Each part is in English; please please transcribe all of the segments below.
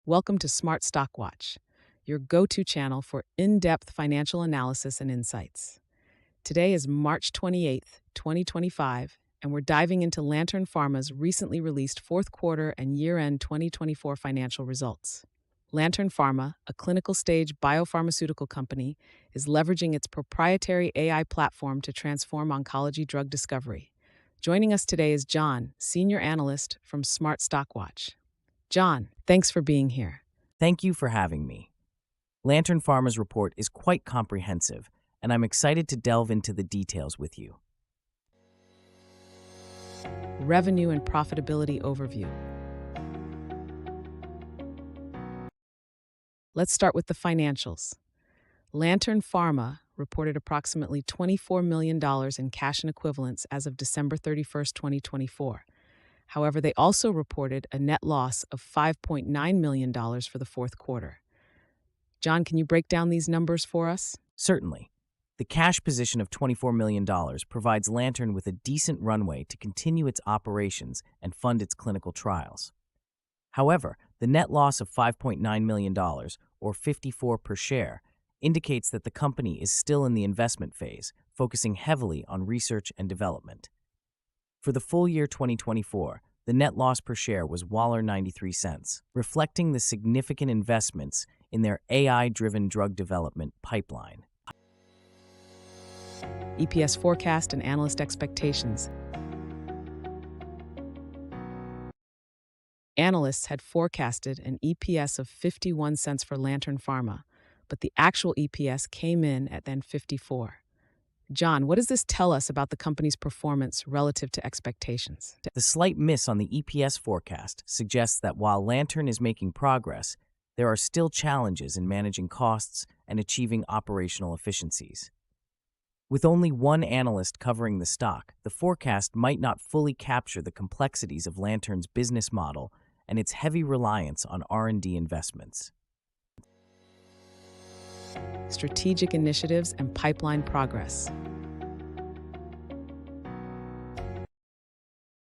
Welcome to Smart Stock Watch, your go-to channel for in-depth financial analysis and insights. Today is March 28th, 2025, and we're diving into Lantern Pharma's recently released fourth quarter and year-end 2024 financial results. Lantern Pharma, a clinical-stage biopharmaceutical company, is leveraging its proprietary AI platform to transform oncology drug discovery. Joining us today is John, Senior Analyst from Smart Stock Watch. John, thanks for being here. Thank you for having me. Lantern Pharma's report is quite comprehensive, and I'm excited to delve into the details with you. Revenue and profitability overview. Let's start with the financials. Lantern Pharma reported approximately $24 million in cash and equivalents as of December 31st, 2024. However, they also reported a net loss of $5.9 million for the fourth quarter. John, can you break down these numbers for us? Certainly. The cash position of $24 million provides Lantern with a decent runway to continue its operations and fund its clinical trials. However, the net loss of $5.9 million, or 54 per share, indicates that the company is still in the investment phase, focusing heavily on research and development. For the full year 2024, the net loss per share was $0.93, reflecting the significant investments in their AI-driven drug development pipeline. EPS forecast and analyst expectations. Analysts had forecasted an EPS of 51 cents for Lantern Pharma, but the actual EPS came in at then 54. John, what does this tell us about the company's performance relative to expectations? The slight miss on the EPS forecast suggests that while Lantern is making progress, there are still challenges in managing costs and achieving operational efficiencies. With only one analyst covering the stock, the forecast might not fully capture the complexities of Lantern's business model and its heavy reliance on R&D investments. Strategic initiatives and pipeline progress.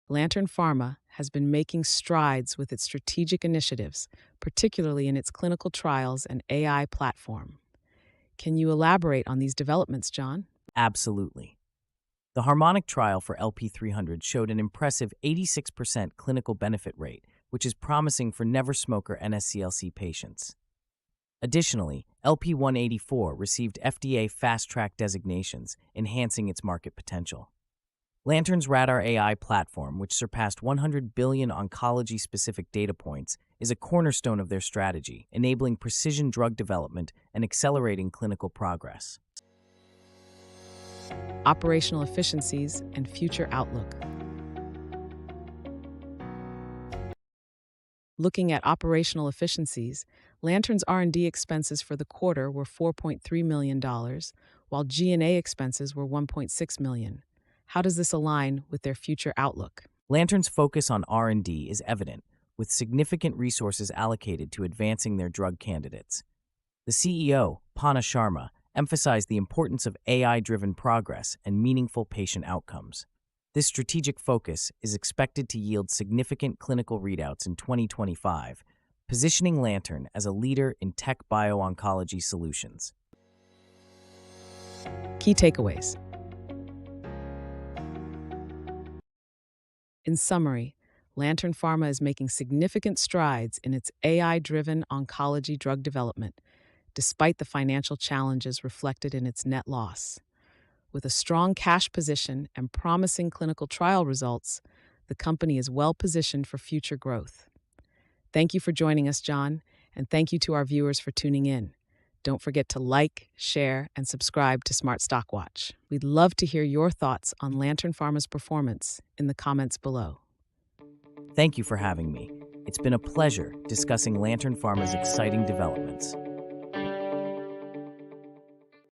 Lantern Pharma has been making strides with its strategic initiatives, particularly in its clinical trials and AI platform. Can you elaborate on these developments, John? Absolutely. The HARMONIC trial for LP300 showed an impressive 86% clinical benefit rate, which is promising for never-smoker NSCLC patients. Additionally, LP184 received FDA Fast Track designations, enhancing its market potential. Lantern's Radar AI platform, which surpassed 100 billion oncology-specific data points, is a cornerstone of their strategy, enabling precision drug development and accelerating clinical progress. Operational efficiencies and future outlook. Looking at operational efficiencies, Lantern's R&D expenses for the quarter were $4.3 million, while G&A expenses were $1.6 million. How does this align with their future outlook? Lantern's focus on R&D is evident, with significant resources allocated to advancing their drug candidates. The CEO, Panna Sharma, emphasized the importance of AI-driven progress and meaningful patient outcomes. This strategic focus is expected to yield significant clinical readouts in 2025, positioning Lantern as a leader in tech bio-oncology solutions. Key takeaways. In summary, Lantern Pharma is making significant strides in its AI-driven oncology drug development, despite the financial challenges reflected in its net loss. With a strong cash position and promising clinical trial results, the company is well positioned for future growth. Thank you for joining us, John, and thank you to our viewers for tuning in. Don't forget to like, share, and subscribe to Smart Stock Watch. We'd love to hear your thoughts on Lantern Pharma's performance in the comments below. Thank you for having me. It's been a pleasure discussing Lantern Pharma's exciting developments.